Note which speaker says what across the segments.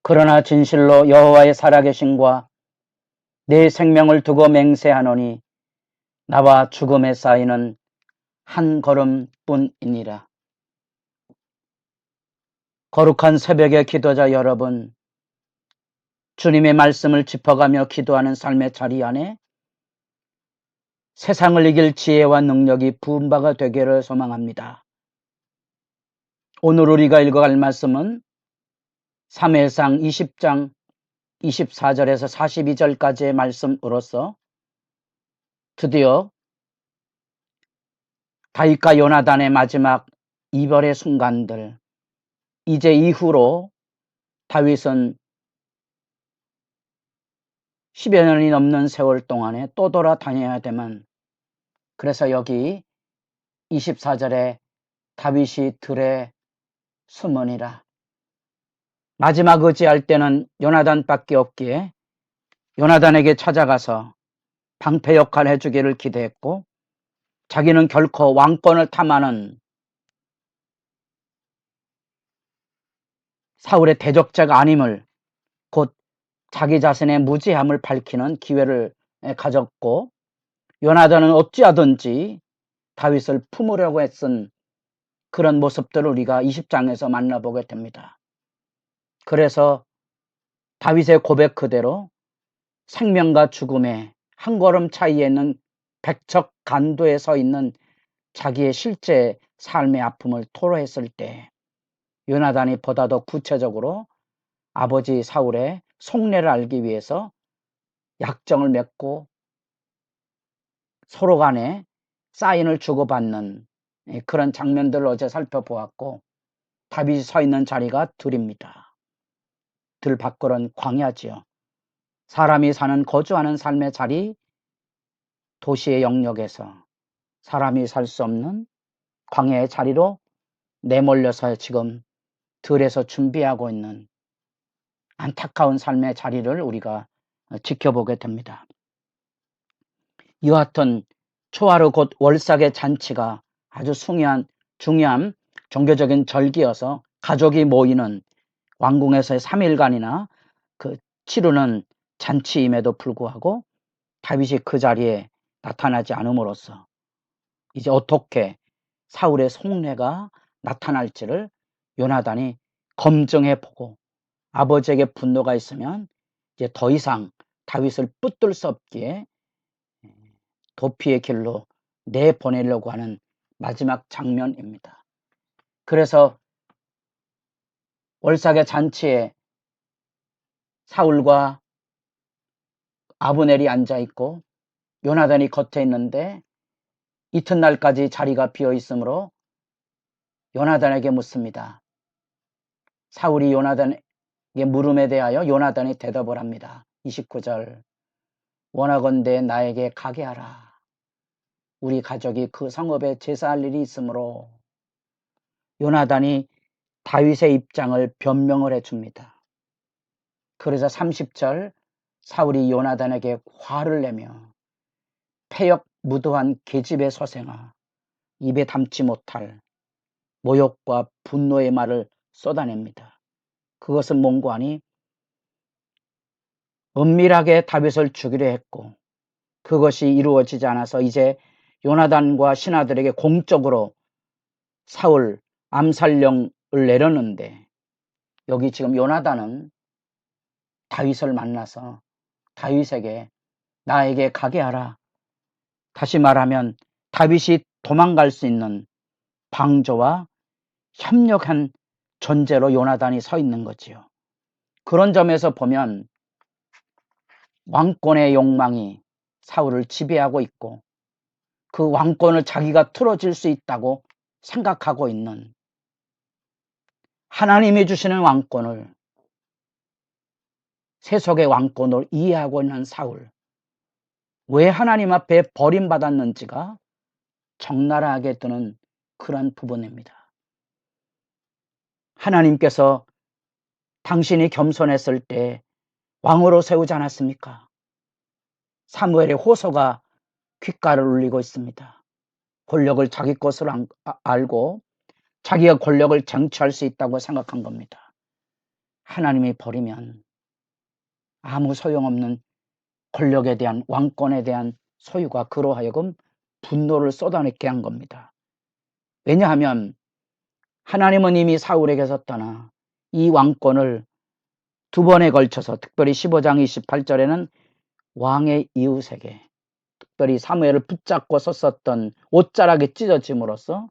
Speaker 1: 그러나 진실로 여호와의 살아계심과 내 생명을 두고 맹세하노니 나와 죽음의 사이는 한 걸음뿐이니라. 거룩한 새벽의 기도자 여러분, 주님의 말씀을 짚어가며 기도하는 삶의 자리 안에 세상을 이길 지혜와 능력이 부은 바가 되기를 소망합니다. 오늘 우리가 읽어갈 말씀은 사무엘상 20장 24절에서 42절까지의 말씀으로서 드디어 다윗과 요나단의 마지막 이별의 순간들, 이제 이후로 다윗은 10여 년이 넘는 세월 동안에 또 돌아다녀야 되만, 그래서 여기 24절에 다윗이 들에 숨으니라. 마지막 의지할 때는 요나단밖에 없기에 요나단에게 찾아가서 방패 역할을 해주기를 기대했고, 자기는 결코 왕권을 탐하는 사울의 대적자가 아님을, 곧 자기 자신의 무지함을 밝히는 기회를 가졌고, 요나단은 어찌하든지 다윗을 품으려고 애쓴 그런 모습들을 우리가 20장에서 만나보게 됩니다. 그래서 다윗의 고백 그대로 생명과 죽음의 한 걸음 차이에 있는 백척 간도에 서 있는 자기의 실제 삶의 아픔을 토로했을 때 요나단이 보다 더 구체적으로 아버지 사울의 속내를 알기 위해서 약정을 맺고 서로 간에 사인을 주고받는 그런 장면들을 어제 살펴보았고, 다윗이 서 있는 자리가 들입니다. 들 밖으로는 광야지요. 사람이 사는 거주하는 삶의 자리, 도시의 영역에서 사람이 살 수 없는 광야의 자리로 내몰려서 지금 들에서 준비하고 있는 안타까운 삶의 자리를 우리가 지켜보게 됩니다. 이와 같은 초하루 곧 월삭의 잔치가 아주 중요한 종교적인 절기여서 가족이 모이는 왕궁에서의 3일간이나 그 치르는 잔치임에도 불구하고 다윗이 그 자리에 나타나지 않음으로써 이제 어떻게 사울의 속내가 나타날지를 요나단이 검증해 보고, 아버지에게 분노가 있으면 이제 더 이상 다윗을 붙들 수 없기에 도피의 길로 내보내려고 하는 마지막 장면입니다. 그래서 월삭의 잔치에 사울과 아브넬이 앉아 있고 요나단이 겉에 있는데 이튿날까지 자리가 비어 있으므로 요나단에게 묻습니다. 사울이 요나단에게 물음에 대하여 요나단이 대답을 합니다. 29절, 원하건대 나에게 가게 하라. 우리 가족이 그 성읍에 제사할 일이 있으므로. 요나단이 다윗의 입장을 변명을 해줍니다. 그래서 30절, 사울이 요나단에게 화를 내며 패역 무도한 계집의 서생아, 입에 담지 못할 모욕과 분노의 말을 쏟아냅니다. 그것은 뭔고 하니 은밀하게 다윗을 죽이려 했고 그것이 이루어지지 않아서 이제 요나단과 신하들에게 공적으로 사울 암살령을 내렸는데, 여기 지금 요나단은 다윗을 만나서 다윗에게 나에게 가게 하라. 다시 말하면 다윗이 도망갈 수 있는 방조와 협력한 존재로 요나단이 서 있는 거지요. 그런 점에서 보면 왕권의 욕망이 사울을 지배하고 있고 그 왕권을 자기가 틀어질 수 있다고 생각하고 있는, 하나님이 주시는 왕권을 세속의 왕권을 이해하고 있는 사울, 왜 하나님 앞에 버림받았는지가 적나라하게 드는 그런 부분입니다. 하나님께서 당신이 겸손했을 때 왕으로 세우지 않았습니까? 사무엘의 호소가 귓가를 울리고 있습니다. 권력을 자기 것으로 알고 자기가 권력을 쟁취할 수 있다고 생각한 겁니다. 하나님이 버리면 아무 소용없는 권력에 대한, 왕권에 대한 소유가 그로 하여금 분노를 쏟아내게 한 겁니다. 왜냐하면 하나님은 이미 사울에게서 떠나 이 왕권을 두 번에 걸쳐서, 특별히 15장 28절에는 왕의 이웃에게, 특별히 사무엘을 붙잡고 섰었던 옷자락이 찢어짐으로써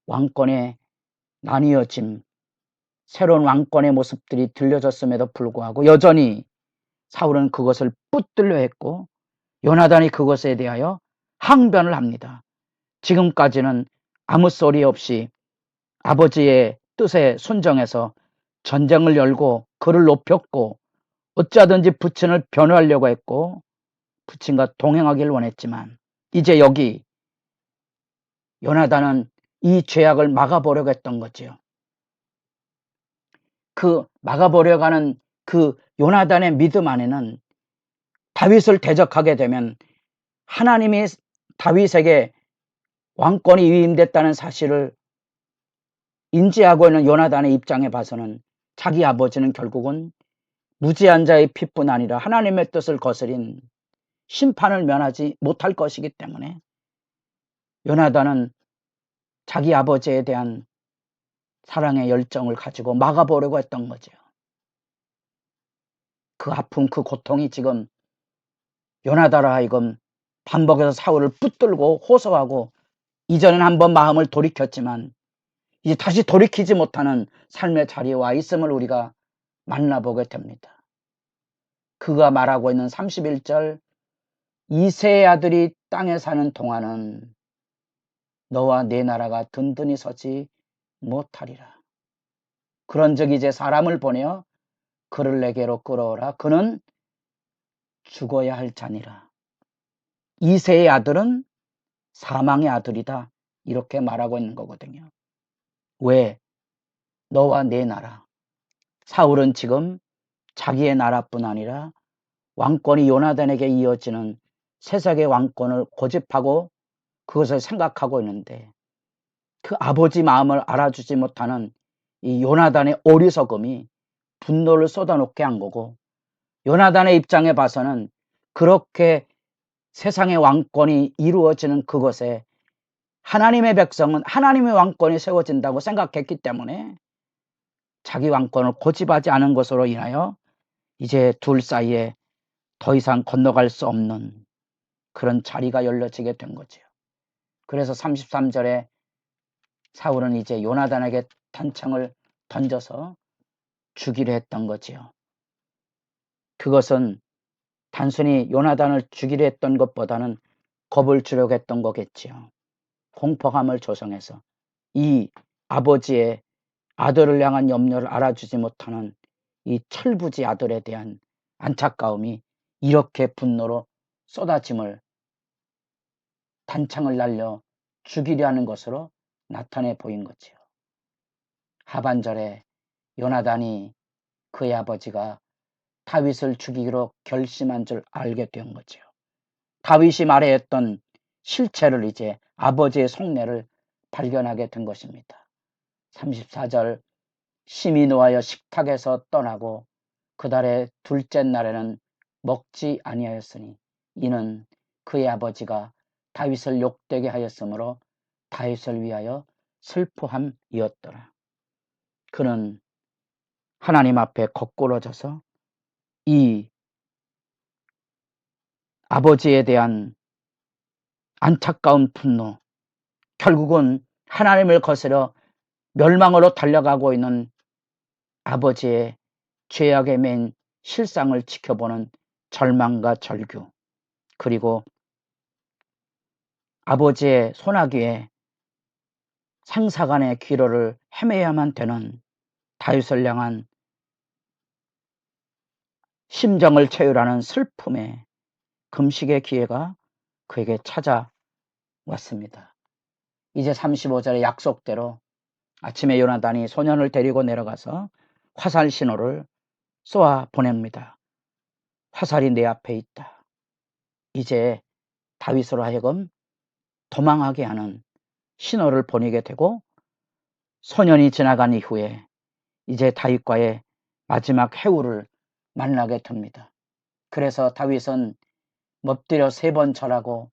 Speaker 1: 왕권의 나뉘어짐, 새로운 왕권의 모습들이 들려졌음에도 불구하고 여전히 사울은 그것을 붙들려 했고 요나단이 그것에 대하여 항변을 합니다. 지금까지는 아무 소리 없이 아버지의 뜻에 순종해서 전쟁을 열고 그를 높였고 어쩌든지 부친을 변호하려고 했고 부친과 동행하길 원했지만 이제 여기 요나단은 이 죄악을 막아보려고 했던 거지요. 그 막아보려고 하는 그 요나단의 믿음 안에는 다윗을 대적하게 되면 하나님이 다윗에게 왕권이 위임됐다는 사실을 인지하고 있는 요나단의 입장에 봐서는 자기 아버지는 결국은 무지한 자의 피뿐 아니라 하나님의 뜻을 거스린 심판을 면하지 못할 것이기 때문에 요나단은 자기 아버지에 대한 사랑의 열정을 가지고 막아보려고 했던 거죠. 그 아픔, 그 고통이 지금 요나단으로 하여금 반복해서 사울을 붙들고 호소하고 이전엔 한번 마음을 돌이켰지만 이제 다시 돌이키지 못하는 삶의 자리에 와 있음을 우리가 만나보게 됩니다. 그가 말하고 있는 31절, 이새의 아들이 땅에 사는 동안은 너와 내 나라가 든든히 서지 못하리라. 그런즉 이제 사람을 보내어 그를 내게로 끌어오라. 그는 죽어야 할 자니라. 이새의 아들은 사망의 아들이다. 이렇게 말하고 있는 거거든요. 왜? 너와 내 나라. 사울은 지금 자기의 나라뿐 아니라 왕권이 요나단에게 이어지는 세상의 왕권을 고집하고 그것을 생각하고 있는데 그 아버지 마음을 알아주지 못하는 이 요나단의 어리석음이 분노를 쏟아놓게 한 거고 요나단의 입장에 봐서는 그렇게 세상의 왕권이 이루어지는 그것에 하나님의 백성은 하나님의 왕권이 세워진다고 생각했기 때문에 자기 왕권을 고집하지 않은 것으로 인하여 이제 둘 사이에 더 이상 건너갈 수 없는 그런 자리가 열려지게 된 거죠. 그래서 33절에 사울은 이제 요나단에게 단창을 던져서 죽이려 했던 거지요. 그것은 단순히 요나단을 죽이려 했던 것보다는 겁을 주려고 했던 거겠지요. 공포감을 조성해서 이 아버지의 아들을 향한 염려를 알아주지 못하는 이 철부지 아들에 대한 안타까움이 이렇게 분노로 쏟아짐을 단창을 날려 죽이려 하는 것으로 나타내 보인 거지요. 하반절에 요나단이 그의 아버지가 다윗을 죽이기로 결심한 줄 알게 된 거지요. 다윗이 말했던 실체를 이제 아버지의 속내를 발견하게 된 것입니다. 34절, 심히 노하여 식탁에서 떠나고 그달의 둘째 날에는 먹지 아니하였으니 이는 그의 아버지가 다윗을 욕되게 하였으므로 다윗을 위하여 슬퍼함이었더라. 그는 하나님 앞에 거꾸러져서 이 아버지에 대한 안타까운 분노, 결국은 하나님을 거스려 멸망으로 달려가고 있는 아버지의 죄악에 맨 실상을 지켜보는 절망과 절규, 그리고 아버지의 소나기에 생사간의 기로를 헤매야만 되는 다윗을 향한 심정을 채우라는 슬픔의 금식의 기회가 그에게 찾아왔습니다. 이제 35절의 약속대로 아침에 요나단이 소년을 데리고 내려가서 화살 신호를 쏘아 보냅니다. 화살이 내 앞에 있다. 이제 다윗으로 하여금 도망하게 하는 신호를 보내게 되고 소년이 지나간 이후에 이제 다윗과의 마지막 해우를 만나게 됩니다. 그래서 다윗은 엎드려 3번 절하고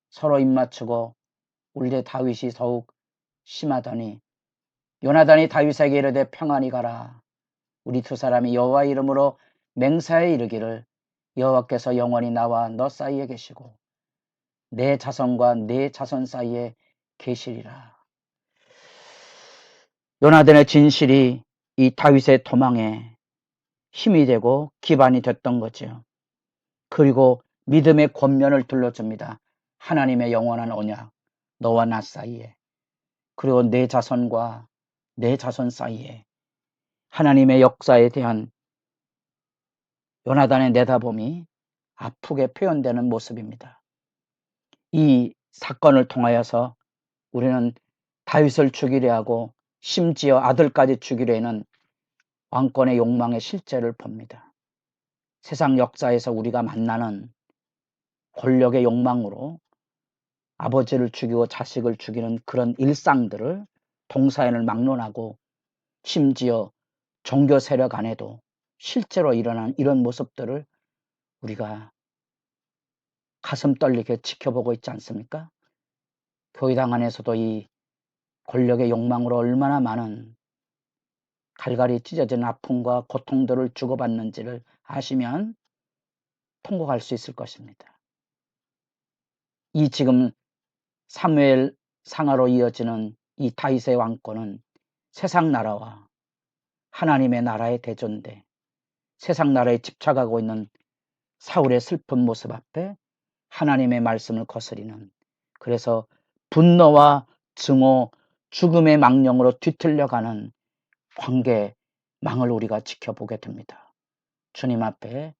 Speaker 1: 서로 입맞추고 울 때 다윗이 더욱 심하더니 요나단이 다윗에게 이르되 평안히 가라. 우리 두 사람이 여호와 이름으로 맹세하여 이르기를 여호와께서 영원히 나와 너 사이에 계시고 내 자손과 내 자손 사이에 계시리라. 요나단의 진실이 이 다윗의 도망에 힘이 되고 기반이 됐던 거죠. 그리고 믿음의 권면을 들려줍니다. 하나님의 영원한 언약, 너와 나 사이에, 그리고 내 자손과 내 자손 사이에 하나님의 역사에 대한 요나단의 내다봄이 아프게 표현되는 모습입니다. 이 사건을 통하여서 우리는 다윗을 죽이려 하고 심지어 아들까지 죽이려 하는 왕권의 욕망의 실제를 봅니다. 세상 역사에서 우리가 만나는 권력의 욕망으로 아버지를 죽이고 자식을 죽이는 그런 일상들을 동사인을 막론하고 심지어 종교 세력 안에도 실제로 일어난 이런 모습들을 우리가 가슴 떨리게 지켜보고 있지 않습니까? 교회당 안에서도 이 권력의 욕망으로 얼마나 많은 갈갈이 찢어진 아픔과 고통들을 주고받는지를 아시면 통곡할 수 있을 것입니다. 이 지금 사무엘 상하로 이어지는 이 다윗의 왕권은 세상 나라와 하나님의 나라의 대조인데 세상 나라에 집착하고 있는 사울의 슬픈 모습 앞에 하나님의 말씀을 거스리는, 그래서 분노와 증오, 죽음의 망령으로 뒤틀려가는 관계망을 우리가 지켜보게 됩니다. 주님 앞에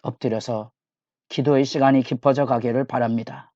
Speaker 1: 엎드려서 기도의 시간이 깊어져 가기를 바랍니다.